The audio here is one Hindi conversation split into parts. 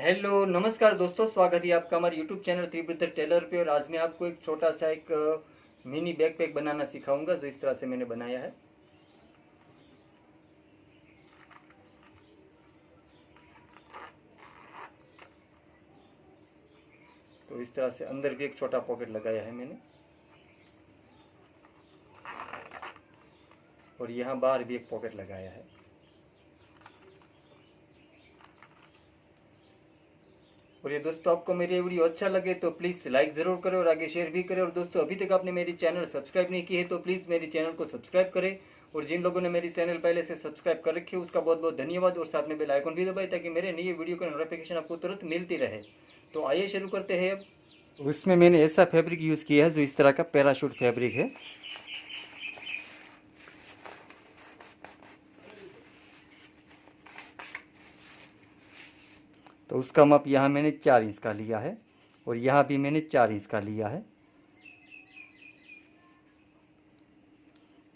हेलो नमस्कार दोस्तों, स्वागत है आपका हमारे यूट्यूब चैनल त्रिपुत्र टेलर पे। और आज मैं आपको एक छोटा सा एक मिनी बैकपैक बनाना सिखाऊंगा जो इस तरह से मैंने बनाया है। तो इस तरह से अंदर भी एक छोटा पॉकेट लगाया है मैंने, और यहाँ बाहर भी एक पॉकेट लगाया है। और ये दोस्तों, आपको मेरी वीडियो अच्छा लगे तो प्लीज़ लाइक ज़रूर करें और आगे शेयर भी करें। और दोस्तों, अभी तक आपने मेरी चैनल सब्सक्राइब नहीं की है तो प्लीज़ मेरी चैनल को सब्सक्राइब करें। और जिन लोगों ने मेरी चैनल पहले से सब्सक्राइब कर रखी है उसका बहुत बहुत धन्यवाद। और साथ में बेल आइकन भी दबाएं ताकि मेरे नई वीडियो का नोटिफिकेशन आपको तुरंत मिलती रहे। तो आइए शुरू करते हैं अब। उसमें मैंने ऐसा फैब्रिक यूज़ किया है जो इस तरह का पैराशूट फैब्रिक है। तो उसका माप यहाँ मैंने 4 इंच का लिया है और यहाँ भी मैंने 4 इंच का लिया है।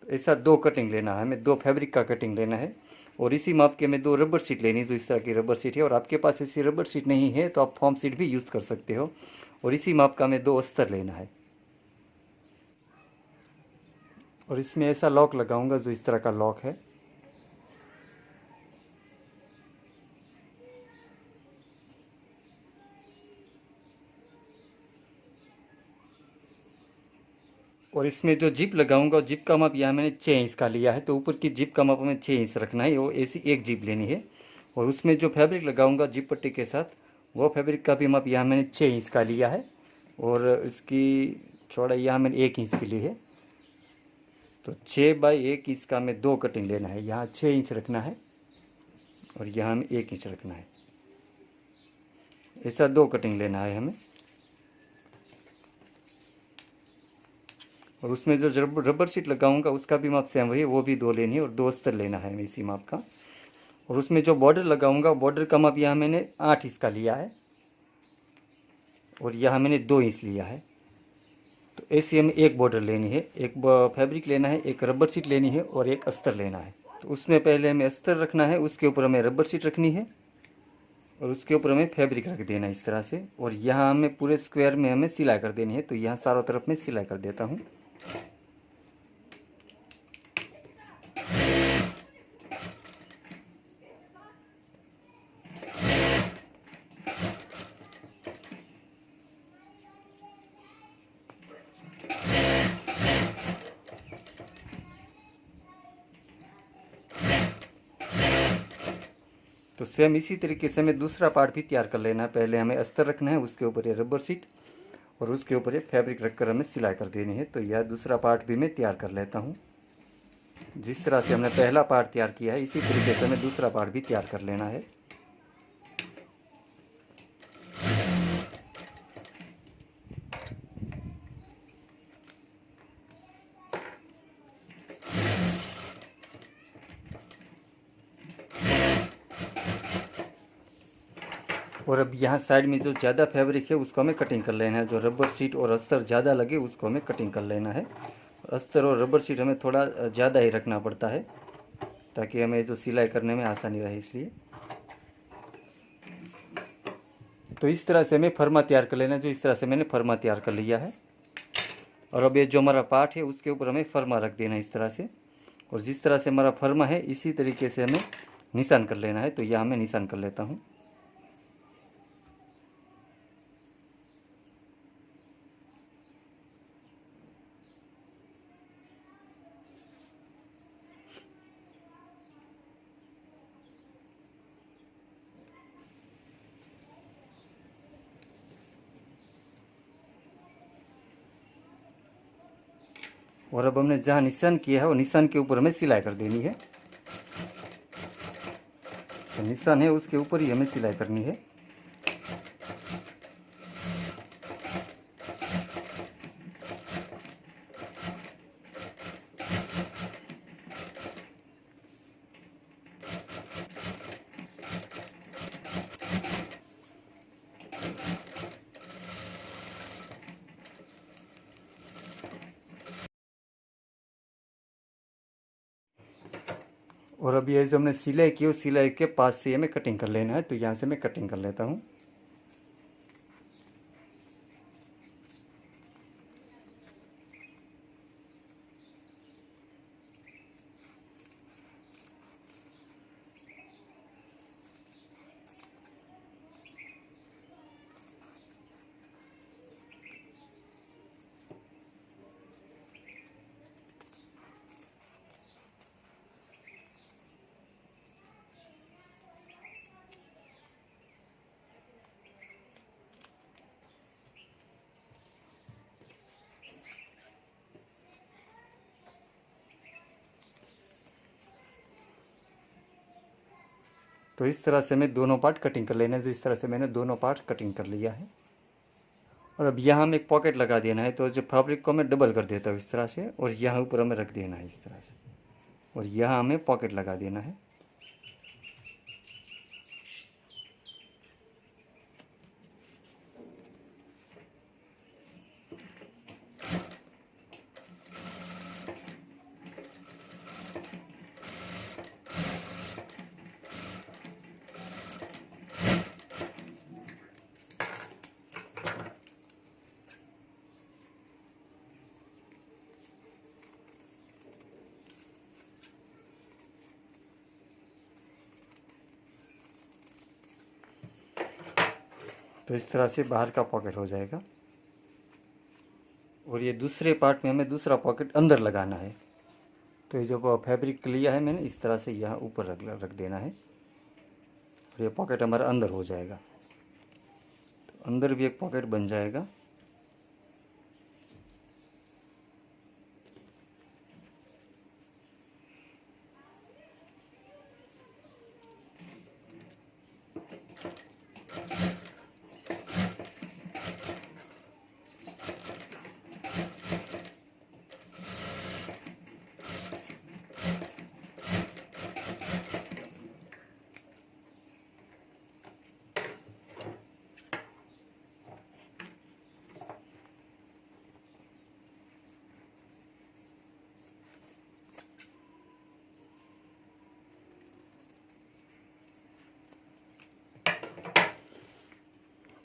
तो ऐसा 2 कटिंग लेना है, हमें 2 फैब्रिक का कटिंग लेना है। और इसी माप के में 2 रबर शीट लेनी है जो इस तरह की रबर शीट है। और आपके पास ऐसी रबर शीट नहीं है तो आप फॉर्म शीट भी यूज़ कर सकते हो। और इसी माप का हमें 2 अस्तर लेना है। और इसमें ऐसा लॉक लगाऊंगा जो इस तरह का लॉक है। और इसमें जो जिप लगाऊंगा, जिप का माप यहाँ मैंने 6 इंच का लिया है। तो ऊपर की जिप का माप हमें 6 इंच रखना है, वो ऐसी एक जिप लेनी है। और उसमें जो फैब्रिक लगाऊंगा जिप पट्टी के साथ, वो फैब्रिक का भी माप यहाँ मैंने 6 इंच का लिया है। और इसकी चौड़ाई यहाँ मैंने 1 इंच की ली है। तो 6 बाई 1 इंच का हमें 2 कटिंग लेना है। यहाँ 6 इंच रखना है और यहाँ हमें 1 इंच रखना है। ऐसा 2 कटिंग लेना है हमें। और उसमें जो रबर शीट लगाऊंगा उसका भी माप सेम वही है, वो भी 2 लेनी है और 2 अस्तर लेना है हमें इसी माप का। और उसमें जो बॉर्डर लगाऊंगा, बॉर्डर का माप यहाँ मैंने 8 इंच का लिया है और यहाँ मैंने 2 इंच लिया है। तो ऐसी हमें एक बॉर्डर लेनी है, एक फैब्रिक लेना है, एक रबर शीट लेनी है और एक अस्तर लेना है। तो उसमें पहले हमें अस्तर रखना है, उसके ऊपर हमें रबर शीट रखनी है और उसके ऊपर हमें फैब्रिक रख देना है इस तरह से। और यहाँ हमें पूरे स्क्वायर में हमें सिलाई कर देनी है। तो यहाँ चारों तरफ में सिलाई कर देता हूँ। तो सेम इसी तरीके से हमें दूसरा पार्ट भी तैयार कर लेना है। पहले हमें अस्तर रखना है, उसके ऊपर ये रबर शीट और उसके ऊपर ये फैब्रिक रखकर हमें सिलाई कर देनी है। तो यह दूसरा पार्ट भी मैं तैयार कर लेता हूँ। जिस तरह से हमने पहला पार्ट तैयार किया है इसी तरीके से हमें दूसरा पार्ट भी तैयार कर लेना है। और अब यहाँ साइड में जो ज़्यादा फैब्रिक है उसको हमें कटिंग कर लेना है। जो रबर शीट और अस्तर ज़्यादा लगे उसको हमें कटिंग कर लेना है। अस्तर और रबर शीट हमें थोड़ा ज़्यादा ही रखना पड़ता है ताकि हमें जो सिलाई करने में आसानी रहे, इसलिए। तो इस तरह से हमें फर्मा तैयार कर लेना है। जो इस तरह से मैंने फर्मा तैयार कर लिया है। और अब ये जो हमारा पार्ट है उसके ऊपर हमें फर्मा रख देना है इस तरह से। और जिस तरह से हमारा फर्मा है इसी तरीके से हमें निशान कर लेना है। तो यहाँ मैं निशान कर लेता हूँ। और अब हमने जहाँ निशान किया है वो निशान के ऊपर हमें सिलाई कर देनी है। तो निशान है उसके ऊपर ही हमें सिलाई करनी है। और अभी ये जो हमने सिलाई की उस सिलाई के पास से हमें कटिंग कर लेना है, तो यहाँ से मैं कटिंग कर लेता हूँ। तो इस तरह से हमें दोनों पार्ट कटिंग कर लेना है। तो इस तरह से मैंने दोनों पार्ट कटिंग कर लिया है। और अब यहाँ हमें एक पॉकेट लगा देना है, तो जो फैब्रिक को मैं डबल कर देता हूँ इस तरह से, और यहाँ ऊपर हमें रख देना है इस तरह से, और यहाँ हमें पॉकेट लगा देना है। तो इस तरह से बाहर का पॉकेट हो जाएगा। और ये दूसरे पार्ट में हमें दूसरा पॉकेट अंदर लगाना है। तो ये जो फैब्रिक लिया है मैंने, इस तरह से यहाँ ऊपर रख देना है, और ये पॉकेट हमारा अंदर हो जाएगा। तो अंदर भी एक पॉकेट बन जाएगा।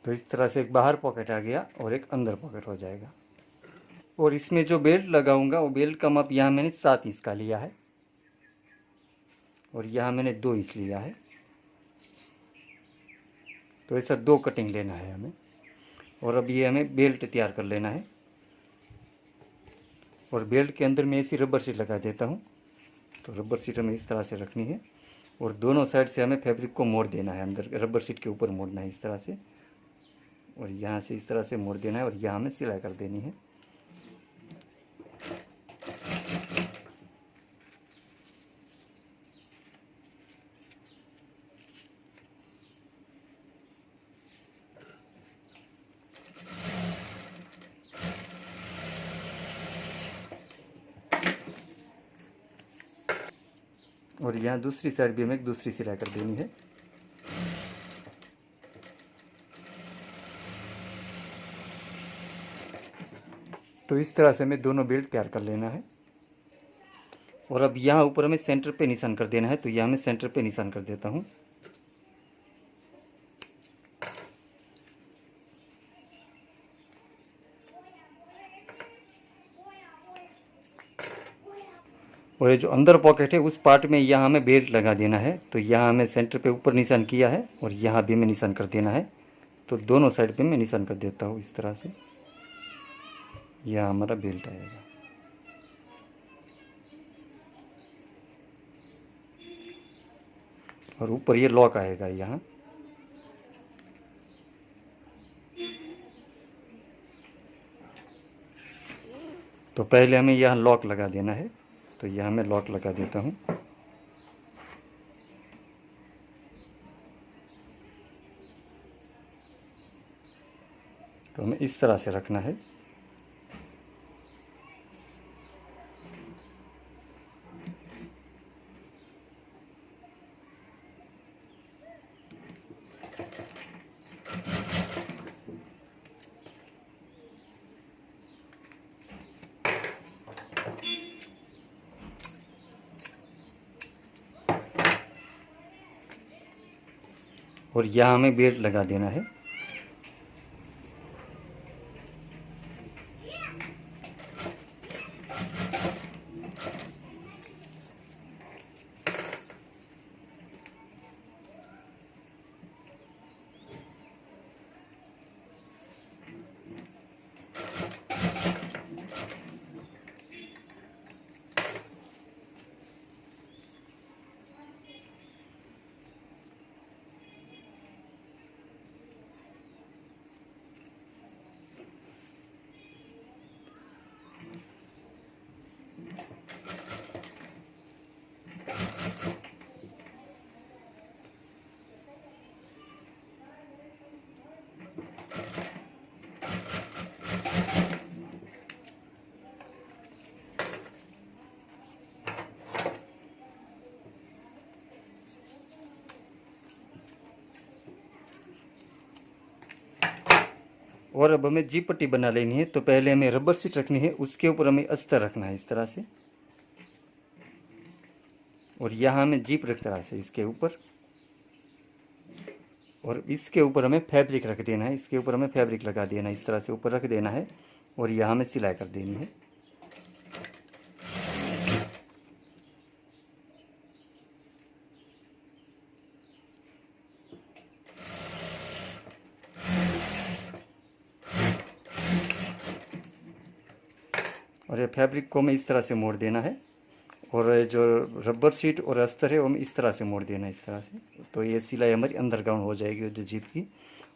तो इस तरह से एक बाहर पॉकेट आ गया और एक अंदर पॉकेट हो जाएगा। और इसमें जो बेल्ट लगाऊंगा वो बेल्ट का माप यहाँ मैंने 7 इंच का लिया है, और यहाँ मैंने 2 इंच लिया है। तो ऐसा 2 कटिंग लेना है हमें। और अब ये हमें बेल्ट तैयार कर लेना है। और बेल्ट के अंदर मैं ऐसी रबर शीट लगा देता हूँ। तो रबर शीट हमें इस तरह से रखनी है, और दोनों साइड से हमें फैब्रिक को मोड़ देना है, अंदर रबर शीट के ऊपर मोड़ना है इस तरह से, और यहाँ से इस तरह से मोड़ देना है, और यहाँ हमें सिलाई कर देनी है। और यहाँ दूसरी साइड भी हमें एक दूसरी सिलाई कर देनी है। तो इस तरह से हमें दोनों बेल्ट तैयार कर लेना है। और अब यहाँ ऊपर हमें सेंटर पे निशान कर देना है। तो यहाँ मैं सेंटर पे निशान कर देता हूँ। और ये जो अंदर पॉकेट है उस पार्ट में यहाँ हमें बेल्ट लगा देना है। तो यहाँ हमें सेंटर पे ऊपर निशान किया है, और यहाँ भी हमें निशान कर देना है। तो दोनों साइड पे मैं निशान कर देता हूँ इस तरह से। यह हमारा बेल्ट आएगा। और ऊपर ये लॉक आएगा यहाँ। तो पहले हमें यहाँ लॉक लगा देना है। तो यहाँ मैं लॉक लगा देता हूँ। तो हमें इस तरह से रखना है। और यहाँ हमें बेल्ट लगा देना है। और अब हमें जी पट्टी बना लेनी है। तो पहले हमें रबर शीट रखनी है, उसके ऊपर हमें अस्तर रखना है इस तरह से, और यहाँ हमें जीप रख तरह से इसके ऊपर, और इसके ऊपर हमें फैब्रिक रख देना है। इसके ऊपर हमें फैब्रिक लगा देना है, इस तरह से ऊपर रख देना है, और यहाँ हमें सिलाई कर देनी है। और ये फैब्रिक को हमें इस तरह से मोड़ देना है, और जो रबर शीट और अस्तर है वो हमें इस तरह से मोड़ देना है, इस तरह से। तो ये सिलाई हमारी अंदर ग्राउंड हो जाएगी जो जीप की।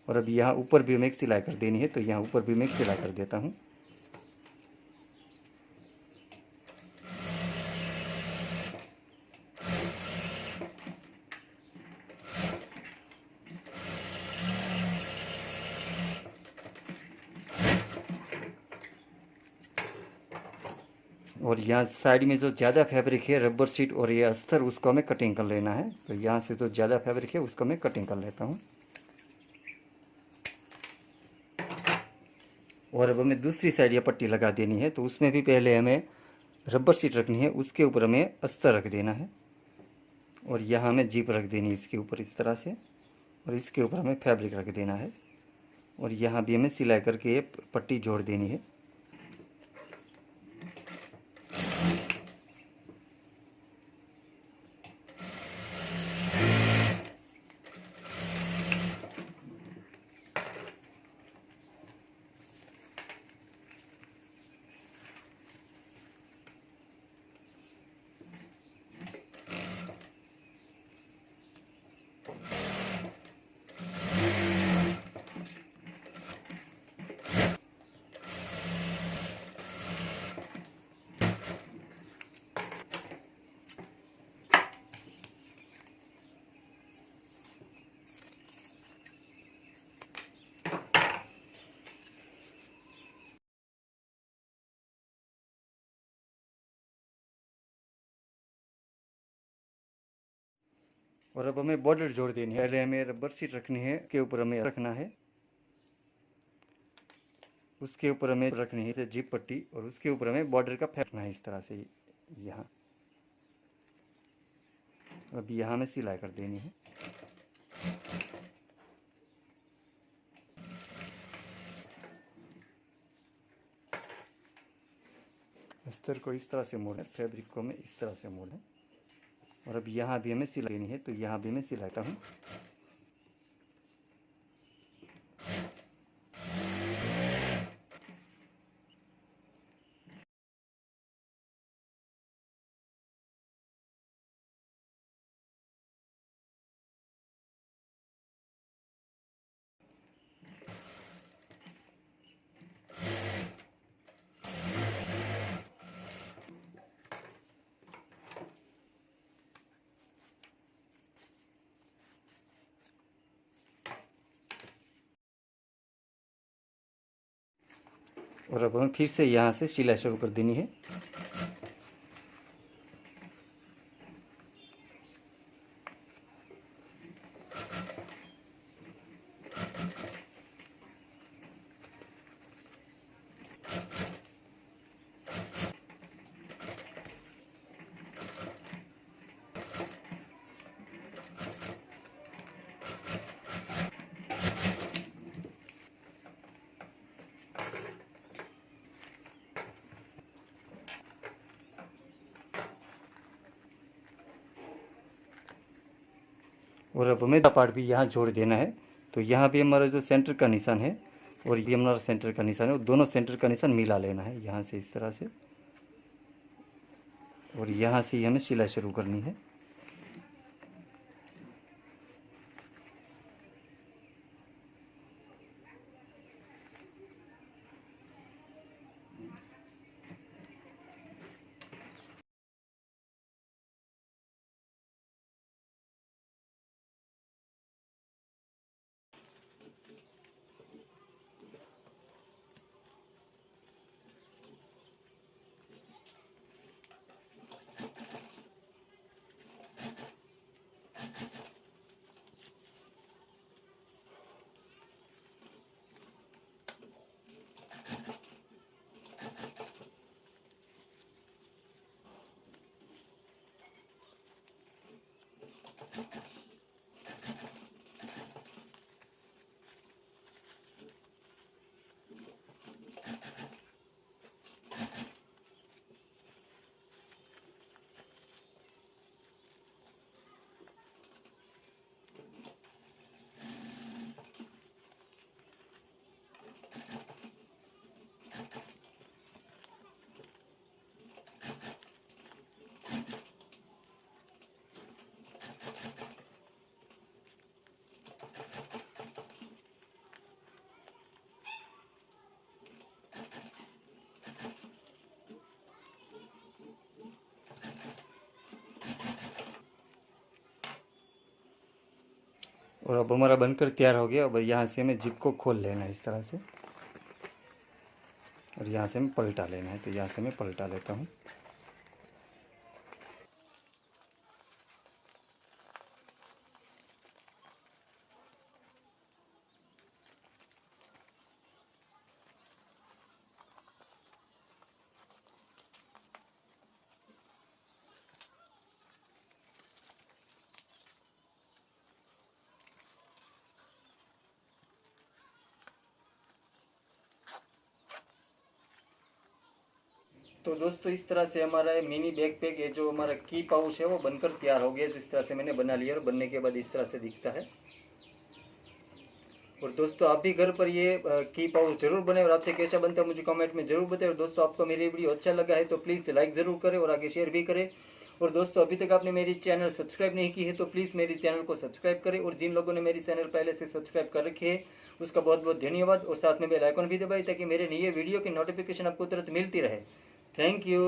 और अब यहाँ ऊपर भी हमें एक सिलाई कर देनी है, तो यहाँ ऊपर भी मैं एक सिलाई कर देता हूँ। और यहाँ साइड में जो ज़्यादा फैब्रिक है रबर शीट और ये अस्तर, उसको हमें कटिंग कर लेना है। तो यहाँ से जो ज़्यादा फैब्रिक है उसको मैं कटिंग कर लेता हूँ। और अब हमें दूसरी साइड ये पट्टी लगा देनी है। तो उसमें भी पहले हमें रबर शीट रखनी है, उसके ऊपर हमें अस्तर रख देना है, और यहाँ हमें जीप रख देनी है इसके ऊपर इस तरह से, और इसके ऊपर हमें फैब्रिक रख देना है, और यहाँ भी हमें सिलाई करके ये पट्टी जोड़ देनी है। और अब हमें बॉर्डर जोड़ देनी है। पहले हमें रबर शीट रखनी है, के ऊपर हमें रखना है, उसके ऊपर हमें रखनी है जीप पट्टी, और उसके ऊपर हमें बॉर्डर का फेंकना है इस तरह से यहाँ। अब यहाँ हमें सिलाई कर देनी है। अस्तर को इस तरह से मोड़ें, फैब्रिक को हमें इस तरह से मोड़ें, और अब यहाँ भी हमें सिलाई देनी है। तो यहाँ भी मैं सिलाता हूँ। और अब हमें फिर से यहाँ से सिलाई शुरू कर देनी है। और अब हमें पार्ट भी यहाँ जोड़ देना है। तो यहाँ भी हमारा जो सेंटर का निशान है और ये हमारा सेंटर का निशान है, दोनों सेंटर का निशान मिला लेना है यहाँ से इस तरह से, और यहाँ से ही हमें सिलाई शुरू करनी है। और अब हमारा बनकर तैयार हो गया। अब यहाँ से हमें जिप को खोल लेना है इस तरह से, और यहाँ से हमें पलटा लेना है। तो यहाँ से मैं पलटा लेता हूँ। तो दोस्तों इस तरह से हमारा मिनी बैकपैक, ये जो हमारा की पाउच है वो बनकर तैयार हो गया। तो इस तरह से मैंने बना लिया और बनने के बाद इस तरह से दिखता है। और दोस्तों आप भी घर पर ये की पाउच जरूर बनाए, और आपसे कैसा बनता है मुझे कमेंट में जरूर बताएं। और दोस्तों आपको मेरी वीडियो अच्छा लगा है तो प्लीज़ लाइक ज़रूर करें और आगे शेयर भी करें। और दोस्तों अभी तक आपने मेरी चैनल सब्सक्राइब नहीं की है तो प्लीज़ मेरी चैनल को सब्सक्राइब करें। और जिन लोगों ने मेरी चैनल पहले से सब्सक्राइब कर रखी है उसका बहुत बहुत धन्यवाद। और साथ में बेल आइकन भी दबाएं ताकि मेरे नए वीडियो की नोटिफिकेशन आपको तुरंत मिलती रहे। Thank you.